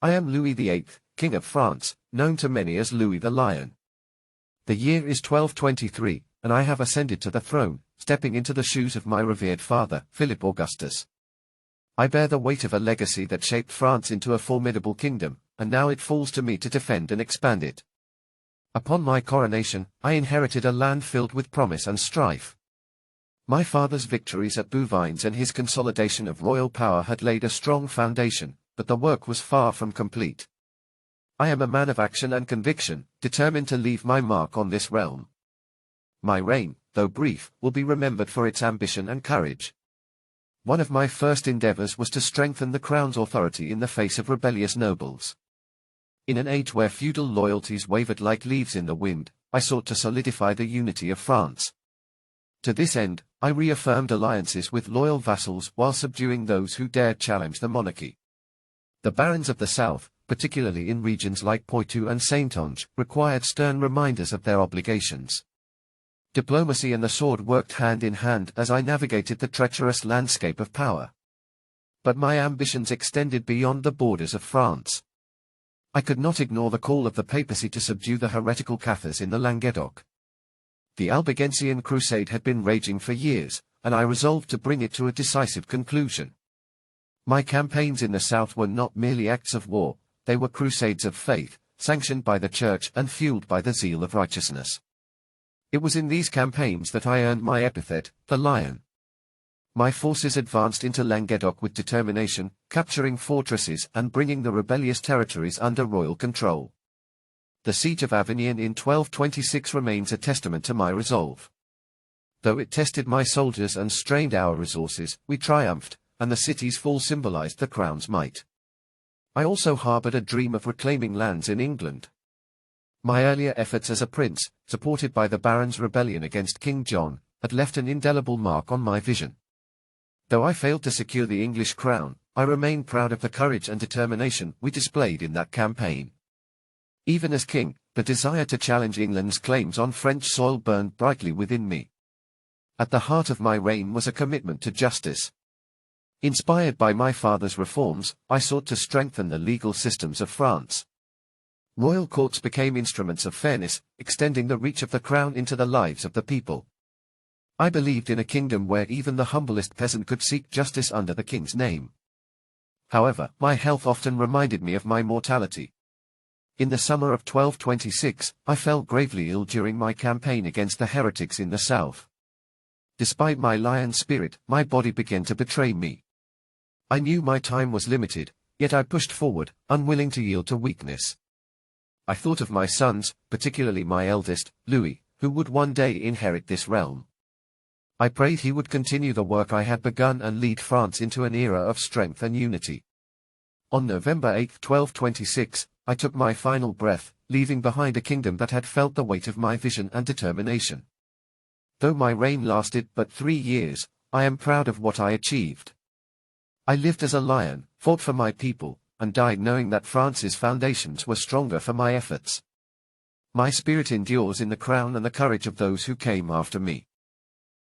I am Louis VIII, King of France, known to many as Louis the Lion. The year is 1223, and I have ascended to the throne, stepping into the shoes of my revered father, Philip Augustus. I bear the weight of a legacy that shaped France into a formidable kingdom, and now it falls to me to defend and expand it. Upon my coronation, I inherited a land filled with promise and strife. My father's victories at VIII and his consolidation of royal power had laid a strong foundation, but the work was far from complete. I am a man of action and conviction, determined to leave my mark on this realm. My reign, though brief, will be remembered for its ambition and courage. One of my first endeavors was to strengthen the crown's authority in the face of rebellious nobles. In an age where feudal loyalties wavered like leaves in the wind, I sought to solidify the unity of France. To this end, I reaffirmed alliances with loyal vassals while subduing those who dared challenge the monarchy. The barons of the south, particularly in regions like Poitou and Saintonge, required stern reminders of their obligations. Diplomacy and the sword worked hand in hand as I navigated the treacherous landscape of power. But my ambitions extended beyond the borders of France. I could not ignore the call of the papacy to subdue the heretical Cathars in the Languedoc. The Albigensian crusade had been raging for years, and I resolved to bring it to a decisive conclusion. My campaigns in the south were not merely acts of war, they were crusades of faith, sanctioned by the church and fueled by the zeal of righteousness. It was in these campaigns that I earned my epithet, the Lion. My forces advanced into Languedoc with determination, capturing fortresses and bringing the rebellious territories under royal control. The siege of Avignon in 1226 remains a testament to my resolve. Though it tested my soldiers and strained our resources, we triumphed, and the city's fall symbolized the crown's might. I also harbored a dream of reclaiming lands in England. My earlier efforts as a prince, supported by the Barons' rebellion against King John, had left an indelible mark on my vision. Though I failed to secure the English crown, I remain proud of the courage and determination we displayed in that campaign. Even as king, the desire to challenge England's claims on French soil burned brightly within me. At the heart of my reign was a commitment to justice. Inspired by my father's reforms, I sought to strengthen the legal systems of France. Royal courts became instruments of fairness, extending the reach of the crown into the lives of the people. I believed in a kingdom where even the humblest peasant could seek justice under the king's name. However, my health often reminded me of my mortality. In the summer of 1226, I fell gravely ill during my campaign against the heretics in the south. Despite my lion spirit, my body began to betray me. I knew my time was limited, yet I pushed forward, unwilling to yield to weakness. I thought of my sons, particularly my eldest, Louis, who would one day inherit this realm. I prayed he would continue the work I had begun and lead France into an era of strength and unity. On November 8, 1226, I took my final breath, leaving behind a kingdom that had felt the weight of my vision and determination. Though my reign lasted but 3 years, I am proud of what I achieved. I lived as a lion, fought for my people, and died knowing that France's foundations were stronger for my efforts. My spirit endures in the crown and the courage of those who came after me.